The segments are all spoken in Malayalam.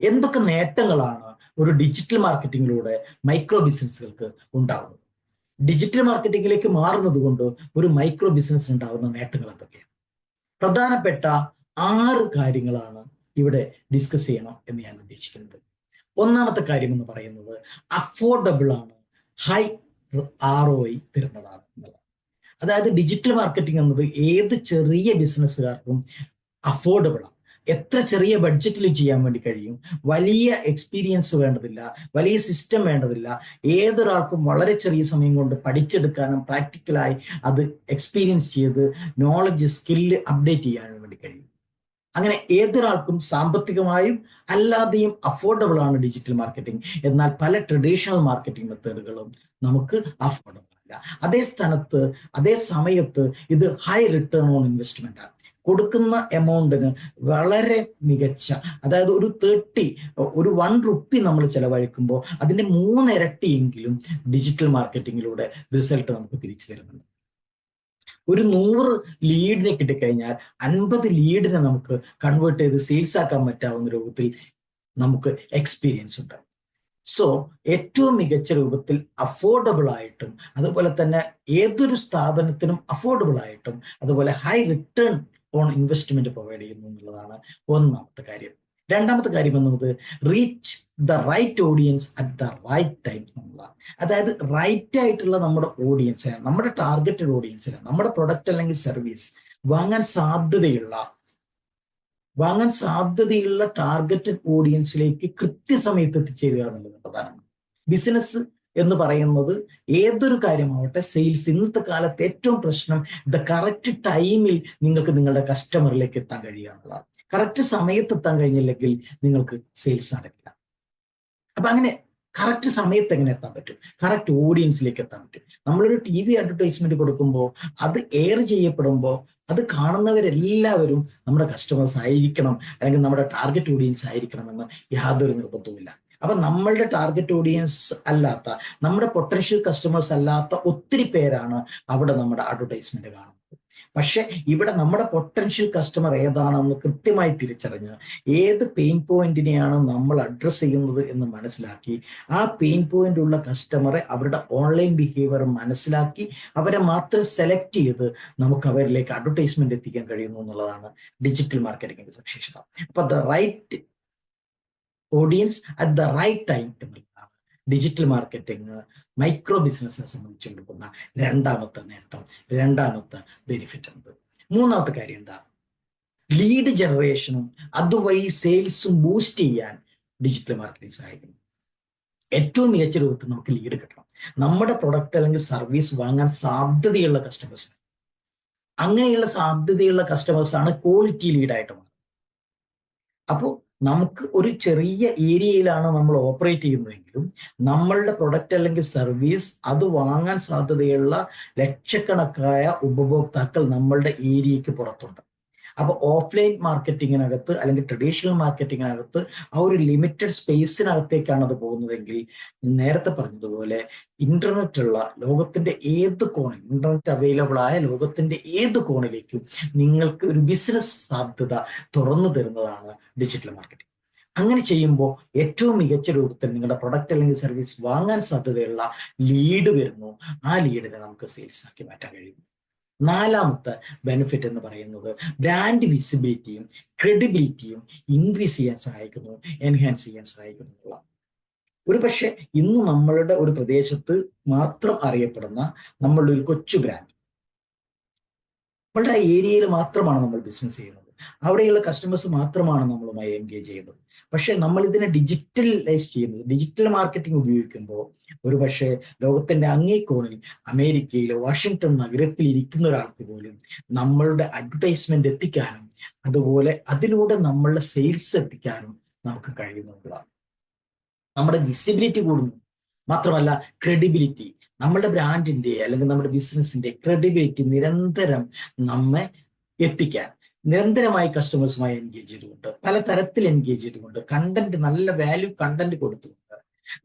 എന്തൊക്കെ നേട്ടങ്ങളാണ് ഒരു ഡിജിറ്റൽ മാർക്കറ്റിങ്ങിലൂടെ മൈക്രോ ബിസിനസ്സുകൾക്ക് ഉണ്ടാകുന്നത്? ഡിജിറ്റൽ മാർക്കറ്റിങ്ങിലേക്ക് മാറുന്നത് കൊണ്ട് ഒരു മൈക്രോ ബിസിനസ്സിന് ഉണ്ടാകുന്ന നേട്ടങ്ങൾ എന്തൊക്കെയാണ്? പ്രധാനപ്പെട്ട 6 കാര്യങ്ങളാണ് ഇവിടെ ഡിസ്കസ് ചെയ്യണം എന്ന് ഞാൻ ഉദ്ദേശിക്കുന്നത്. ഒന്നാമത്തെ കാര്യം എന്ന് പറയുന്നത് അഫോർഡബിൾ ആണ്, ഹൈ ROI തരുന്നതാണ് എന്നുള്ളത്. അതായത് ഡിജിറ്റൽ മാർക്കറ്റിംഗ് എന്നത് ഏത് ചെറിയ ബിസിനസ്സുകാർക്കും അഫോർഡബിൾ ആണ്. എത്ര ചെറിയ ബഡ്ജറ്റിൽ ചെയ്യാൻ വേണ്ടി കഴിയും. വലിയ എക്സ്പീരിയൻസ് വേണ്ടതില്ല, വലിയ സിസ്റ്റം വേണ്ടതില്ല. ഏതൊരാൾക്കും വളരെ ചെറിയ സമയം കൊണ്ട് പഠിച്ചെടുക്കാനും പ്രാക്ടിക്കലായി അത് എക്സ്പീരിയൻസ് ചെയ്ത് നോളജ് സ്കില്ല് അപ്ഡേറ്റ് ചെയ്യാനും വേണ്ടി കഴിയും. അങ്ങനെ ഏതൊരാൾക്കും സാമ്പത്തികമായും അല്ലാതെയും അഫോർഡബിൾ ആണ് ഡിജിറ്റൽ മാർക്കറ്റിംഗ്. എന്നാൽ പല ട്രഡീഷണൽ മാർക്കറ്റിംഗ് മെത്തേഡുകളും നമുക്ക് അഫോർഡബിൾ അല്ല. അതേ സമയത്ത് ഇത് ഹൈ റിട്ടേൺ ഓൺ ഇൻവെസ്റ്റ്മെന്റ് ആണ്. കൊടുക്കുന്ന എമൗണ്ടിന് വളരെ മികച്ച, അതായത് ഒരു 1 റുപ്പി നമ്മൾ ചെലവഴിക്കുമ്പോൾ അതിന്റെ 3 ഇരട്ടിയെങ്കിലും ഡിജിറ്റൽ മാർക്കറ്റിങ്ങിലൂടെ റിസൾട്ട് നമുക്ക് തിരിച്ചു തരുന്നുണ്ട്. ഒരു 100 ലീഡിനെ കിട്ടിക്കഴിഞ്ഞാൽ 50 ലീഡിനെ നമുക്ക് കൺവേർട്ട് ചെയ്ത് സെയിൽസ് ആക്കാൻ പറ്റാവുന്ന രൂപത്തിൽ നമുക്ക് എക്സ്പീരിയൻസ് ഉണ്ട്. സോ ഏറ്റവും മികച്ച രൂപത്തിൽ അഫോർഡബിൾ ആയിട്ടും, അതുപോലെ തന്നെ ഏതൊരു സ്ഥാപനത്തിനും അഫോർഡബിൾ ആയിട്ടും, അതുപോലെ high return on investment provide ചെയ്യുന്നു എന്നുള്ളതാണ് ഒന്നാമത്തെ കാര്യം. രണ്ടാമത്തെ കാര്യം എന്നുള്ളത് reach the right audience at the right time എന്നുള്ളതാണ്. അതായത് റൈറ്റ് ആയിട്ടുള്ള നമ്മുടെ ഓഡിയൻസിനെ, നമ്മുടെ ടാർഗറ്റഡ് ഓഡിയൻസിനെ, നമ്മുടെ പ്രൊഡക്റ്റ് അല്ലെങ്കിൽ സർവീസ് വാങ്ങാൻ സാധ്യതയുള്ള ടാർഗറ്റഡ് ഓഡിയൻസിലേക്ക് കൃത്യസമയത്ത് എത്തിച്ചേരുക എന്നുള്ളത് പ്രധാനമാണ്. ബിസിനസ് എന്ന് പറയുന്നത് ഏതൊരു കാര്യമാവട്ടെ, സെയിൽസ്, ഇന്നത്തെ കാലത്ത് ഏറ്റവും പ്രശ്നം ദ കറക്റ്റ് ടൈമിൽ നിങ്ങൾക്ക് നിങ്ങളുടെ കസ്റ്റമറിലേക്ക് എത്താൻ കഴിയുക എന്നുള്ളതാണ്. കറക്റ്റ് സമയത്ത് എത്താൻ കഴിഞ്ഞില്ലെങ്കിൽ നിങ്ങൾക്ക് സെയിൽസ് നടക്കില്ല. അപ്പൊ അങ്ങനെ കറക്റ്റ് സമയത്ത് എങ്ങനെ എത്താൻ പറ്റും? കറക്റ്റ് ഓഡിയൻസിലേക്ക് എത്താൻ പറ്റും. നമ്മളൊരു TV അഡ്വർടൈസ്മെന്റ് കൊടുക്കുമ്പോൾ, അത് എയർ ചെയ്യപ്പെടുമ്പോൾ അത് കാണുന്നവരെല്ലാവരും നമ്മുടെ കസ്റ്റമേഴ്സ് ആയിരിക്കണം, അല്ലെങ്കിൽ നമ്മുടെ ടാർഗറ്റ് ഓഡിയൻസ് ആയിരിക്കണമെന്ന് യാതൊരു നിർബന്ധവുമില്ല. അപ്പൊ നമ്മളുടെ ടാർഗറ്റ് ഓഡിയൻസ് അല്ലാത്ത, നമ്മുടെ പൊട്ടൻഷ്യൽ കസ്റ്റമേഴ്സ് അല്ലാത്ത ഒത്തിരി പേരാണ് അവിടെ നമ്മുടെ അഡ്വർടൈസ്മെന്റ് കാണുന്നത്. പക്ഷെ ഇവിടെ നമ്മുടെ പൊട്ടൻഷ്യൽ കസ്റ്റമർ ഏതാണെന്ന് കൃത്യമായി തിരിച്ചറിഞ്ഞ് ഏത് പെയിൻ പോയിന്റിനെയാണ് നമ്മൾ അഡ്രസ് ചെയ്യുന്നത് എന്ന് മനസ്സിലാക്കി, ആ പെയിൻ പോയിന്റ് ഉള്ള കസ്റ്റമറെ അവരുടെ ഓൺലൈൻ ബിഹേവിയർ മനസ്സിലാക്കി അവരെ മാത്രം സെലക്ട് ചെയ്ത് നമുക്ക് അവരിലേക്ക് അഡ്വർടൈസ്മെന്റ് എത്തിക്കാൻ കഴിയുന്നു എന്നുള്ളതാണ് ഡിജിറ്റൽ മാർക്കറ്റിംഗിന്റെ സവിശേഷത. അപ്പൊ the right audience at the right time എന്നുള്ളതാണ് ഡിജിറ്റൽ മാർക്കറ്റിംഗ് മൈക്രോ ബിസിനസ്സിനെ സംബന്ധിച്ച് കൊടുക്കുന്ന രണ്ടാമത്തെ നേട്ടം, രണ്ടാമത്തെ ബെനിഫിറ്റ് എന്നത്. മൂന്നാമത്തെ കാര്യം എന്താ? ലീഡ് ജനറേഷനും അതുവഴി സെയിൽസും ബൂസ്റ്റ് ചെയ്യാൻ ഡിജിറ്റൽ മാർക്കറ്റിംഗ് സഹായിക്കുന്നു. ഏറ്റവും മികച്ച രൂപത്തിൽ നമുക്ക് ലീഡ് കിട്ടണം. നമ്മുടെ പ്രൊഡക്റ്റ് അല്ലെങ്കിൽ സർവീസ് വാങ്ങാൻ സാധ്യതയുള്ള കസ്റ്റമേഴ്സ്, അങ്ങനെയുള്ള സാധ്യതയുള്ള കസ്റ്റമേഴ്സാണ് ക്വാളിറ്റി ലീഡായിട്ട് മാറുന്നത്. അപ്പോൾ നമുക്ക് ഒരു ചെറിയ ഏരിയയിലാണ് നമ്മൾ ഓപ്പറേറ്റ് ചെയ്യുന്നതെങ്കിലും നമ്മളുടെ പ്രൊഡക്റ്റ് അല്ലെങ്കിൽ സർവീസ് അത് വാങ്ങാൻ സാധ്യതയുള്ള ലക്ഷക്കണക്കായ ഉപഭോക്താക്കൾ നമ്മളുടെ ഏരിയക്ക് പുറത്തുണ്ട്. അപ്പൊ ഓഫ്ലൈൻ മാർക്കറ്റിങ്ങിനകത്ത് അല്ലെങ്കിൽ ട്രഡീഷണൽ മാർക്കറ്റിങ്ങിനകത്ത് ആ ഒരു ലിമിറ്റഡ് സ്പേസിനകത്തേക്കാണ് അത് പോകുന്നതെങ്കിൽ, നേരത്തെ പറഞ്ഞതുപോലെ ഇന്റർനെറ്റ് ഉള്ള ലോകത്തിന്റെ ഏത് കോണിൽ, ഇന്റർനെറ്റ് അവൈലബിൾ ആയ ലോകത്തിന്റെ ഏത് കോണിലേക്കും നിങ്ങൾക്ക് ഒരു ബിസിനസ് സാധ്യത തുറന്നു തരുന്നതാണ് ഡിജിറ്റൽ മാർക്കറ്റിംഗ്. അങ്ങനെ ചെയ്യുമ്പോൾ ഏറ്റവും മികച്ച രൂപത്തിൽ നിങ്ങളുടെ പ്രൊഡക്റ്റ് അല്ലെങ്കിൽ സർവീസ് വാങ്ങാൻ സാധ്യതയുള്ള ലീഡ് വരുന്നു. ആ ലീഡിനെ നമുക്ക് സെയിൽസ് ആക്കി മാറ്റാൻ കഴിയും. നാലാമത്തെ ബെനിഫിറ്റ് എന്ന് പറയുന്നത് ബ്രാൻഡ് വിസിബിലിറ്റിയും ക്രെഡിബിലിറ്റിയും ഇൻക്രീസ് ചെയ്യാൻ സഹായിക്കുന്നു, എൻഹാൻസ് ചെയ്യാൻ സഹായിക്കുന്നു. ഒരു പക്ഷെ ഇന്ന് നമ്മളുടെ ഒരു പ്രദേശത്ത് മാത്രം അറിയപ്പെടുന്ന നമ്മളുടെ ഒരു കൊച്ചു ബ്രാൻഡ്, നമ്മളുടെ ഏരിയയിൽ മാത്രമാണ് നമ്മൾ ബിസിനസ് ചെയ്യുന്നത്, അവിടെയുള്ള കസ്റ്റമേഴ്സ് മാത്രമാണ് നമ്മളുമായി എൻഗേജ് ചെയ്യുന്നത്. പക്ഷെ നമ്മൾ ഇതിനെ ഡിജിറ്റലൈസ് ചെയ്യുന്നത്, ഡിജിറ്റൽ മാർക്കറ്റിംഗ് ഉപയോഗിക്കുമ്പോൾ ഒരു പക്ഷേ ലോകത്തിന്റെ അങ്ങേക്കോണിൽ അമേരിക്കയിലെ വാഷിങ്ടൺ നഗരത്തിൽ ഇരിക്കുന്ന ഒരാൾക്ക് പോലും നമ്മളുടെ അഡ്വർടൈസ്മെന്റ് എത്തിക്കാനും അതുപോലെ അതിലൂടെ നമ്മളുടെ സെയിൽസ് എത്തിക്കാനും നമുക്ക് കഴിയുന്നതാണ്. നമ്മുടെ വിസിബിലിറ്റി കൂടുന്നു. മാത്രമല്ല ക്രെഡിബിലിറ്റി, നമ്മുടെ ബ്രാൻഡിന്റെ അല്ലെങ്കിൽ നമ്മുടെ ബിസിനസിന്റെ ക്രെഡിബിലിറ്റി നിരന്തരം നമ്മെ എത്തിക്കാൻ, നിരന്തരമായി കസ്റ്റമേഴ്സുമായി എൻഗേജ് ചെയ്തുകൊണ്ട്, പലതരത്തിൽ എൻഗേജ് ചെയ്തുകൊണ്ട്, കണ്ടന്റ്, നല്ല വാല്യൂ കണ്ടന്റ് കൊടുത്തുകൊണ്ട്,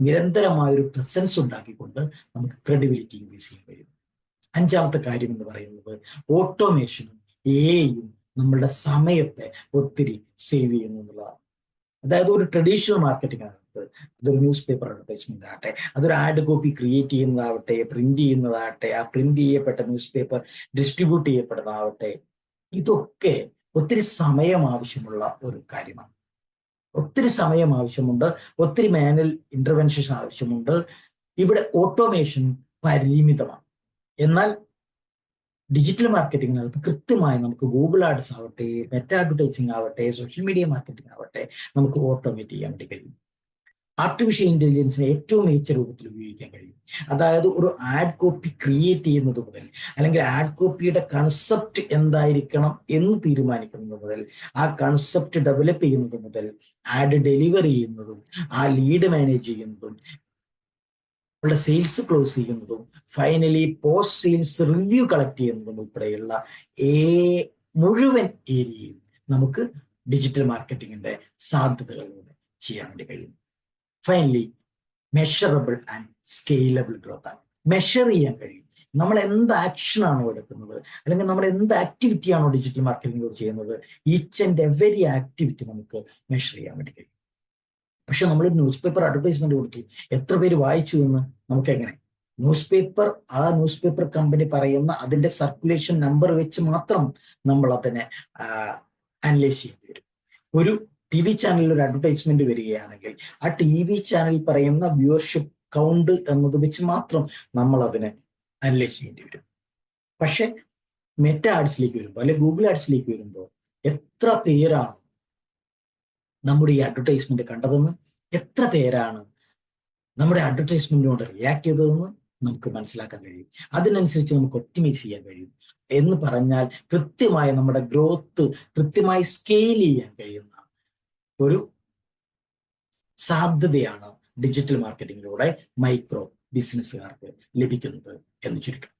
നിരന്തരമായ ഒരു പ്രസൻസ് ഉണ്ടാക്കിക്കൊണ്ട് നമുക്ക് ക്രെഡിബിലിറ്റി ഇൻക്രീസ് ചെയ്യാൻ കഴിയും. അഞ്ചാമത്തെ കാര്യം എന്ന് പറയുന്നത് ഓട്ടോമേഷനും AI നമ്മളുടെ സമയത്തെ ഒത്തിരി സേവ് ചെയ്യുന്നു എന്നുള്ളതാണ്. അതായത് ഒരു ട്രഡീഷണൽ മാർക്കറ്റിംഗ് അകത്ത് അതൊരു ന്യൂസ് പേപ്പർ അഡ്വർടൈസ്മെന്റ് ആകട്ടെ, അതൊരു ആഡ് കോപ്പി ക്രിയേറ്റ് ചെയ്യുന്നതാവട്ടെ, പ്രിന്റ് ചെയ്യുന്നതാകട്ടെ, ആ പ്രിന്റ് ചെയ്യപ്പെട്ട ന്യൂസ് പേപ്പർ ഡിസ്ട്രിബ്യൂട്ട് ചെയ്യപ്പെടുന്നതാവട്ടെ, ഇതൊക്കെ ഒത്തിരി സമയം ആവശ്യമുള്ള ഒരു കാര്യമാണ്. ഒത്തിരി സമയം ആവശ്യമുണ്ട്, ഒത്തിരി മാനുവൽ ഇന്റർവെൻഷൻസ് ആവശ്യമുണ്ട്. ഇവിടെ ഓട്ടോമേഷൻ പരിമിതമാണ്. എന്നാൽ ഡിജിറ്റൽ മാർക്കറ്റിങ്ങിനകത്ത് കൃത്യമായി നമുക്ക് ഗൂഗിൾ ആഡ്സ് ആവട്ടെ, മെറ്റ അഡ്വർടൈസിംഗ് ആവട്ടെ, സോഷ്യൽ മീഡിയ മാർക്കറ്റിംഗ് ആവട്ടെ, നമുക്ക് ഓട്ടോമേറ്റ് ചെയ്യാൻ വേണ്ടി കഴിയും. ആർട്ടിഫിഷ്യൽ ഇന്റലിജൻസിനെ ഏറ്റവും മികച്ച രൂപത്തിൽ ഉപയോഗിക്കാൻ കഴിയും. അതായത് ഒരു ആഡ് കോപ്പി ക്രിയേറ്റ് ചെയ്യുന്നത് മുതൽ, അല്ലെങ്കിൽ ആഡ് കോപ്പിയുടെ കൺസെപ്റ്റ് എന്തായിരിക്കണം എന്ന് തീരുമാനിക്കുന്നത് മുതൽ, ആ കൺസെപ്റ്റ് ഡെവലപ്പ് ചെയ്യുന്നത് മുതൽ, ആഡ് ഡെലിവർ ചെയ്യുന്നതും, ആ ലീഡ് മാനേജ് ചെയ്യുന്നതും, ഉള്ള സെയിൽസ് ക്ലോസ് ചെയ്യുന്നതും, finally post sales review collect ചെയ്യുന്നതും ഉൾപ്പെടെയുള്ള മുഴുവൻ ഏരിയയും നമുക്ക് ഡിജിറ്റൽ മാർക്കറ്റിങ്ങിന്റെ സാധ്യതകളിലൂടെ ചെയ്യാൻ വേണ്ടി കഴിയും. Finally measurable and scalable growth ആണ്. മെഷർ ചെയ്യാൻ കഴിയും. നമ്മൾ എന്ത് ആക്ഷനാണോ എടുക്കുന്നത്, അല്ലെങ്കിൽ നമ്മൾ എന്ത് ആക്ടിവിറ്റിയാണോ ഡിജിറ്റൽ മാർക്കറ്റിംഗിലൂടെ ചെയ്യുന്നത്, ഈച്ച് ആൻഡ് എവരി ആക്ടിവിറ്റി നമുക്ക് മെഷർ ചെയ്യാൻ വേണ്ടി കഴിയും. പക്ഷെ നമ്മൾ ന്യൂസ് പേപ്പർ അഡ്വർടൈസ്മെന്റ് കൊടുത്തു, എത്ര പേര് വായിച്ചു എന്ന് നമുക്ക് എങ്ങനെ? ആ ന്യൂസ് പേപ്പർ കമ്പനി പറയുന്ന അതിന്റെ സർക്കുലേഷൻ നമ്പർ വെച്ച് മാത്രം നമ്മൾ അതിനെ അനലൈസ് ചെയ്യേണ്ടി വരും. ഒരു TV ചാനലിൽ ഒരു അഡ്വർടൈസ്മെന്റ് വരികയാണെങ്കിൽ ആ TV ചാനൽ പറയുന്ന വ്യൂവർഷിപ്പ് കൗണ്ട് എന്നത് വെച്ച് മാത്രം നമ്മൾ അതിനെ അനലൈസ് ചെയ്യേണ്ടി വരും. പക്ഷെ മെറ്റ ആഡ്സിലേക്ക് വരുമ്പോൾ, അല്ലെങ്കിൽ ഗൂഗിൾ ആഡ്സിലേക്ക് വരുമ്പോൾ, എത്ര പേരാണ് നമ്മുടെ ഈ അഡ്വർടൈസ്മെന്റ് കണ്ടതെന്ന്, എത്ര പേരാണ് നമ്മുടെ അഡ്വർടൈസ്മെന്റിനോട് റിയാക്ട് ചെയ്തതെന്ന് നമുക്ക് മനസ്സിലാക്കാൻ കഴിയും. അതിനനുസരിച്ച് നമുക്ക് ഒപ്റ്റിമൈസ് ചെയ്യാൻ കഴിയും. എന്ന് പറഞ്ഞാൽ കൃത്യമായി നമ്മുടെ ഗ്രോത്ത് കൃത്യമായി സ്കെയിൽ ചെയ്യാൻ കഴിയുന്ന ഒരു സാധ്യതയാണ് ഡിജിറ്റൽ മാർക്കറ്റിംഗിലൂടെ മൈക്രോ ബിസിനസ്സുകാർക്ക് ലഭിക്കുന്നത് എന്ന് ചുരുക്കം.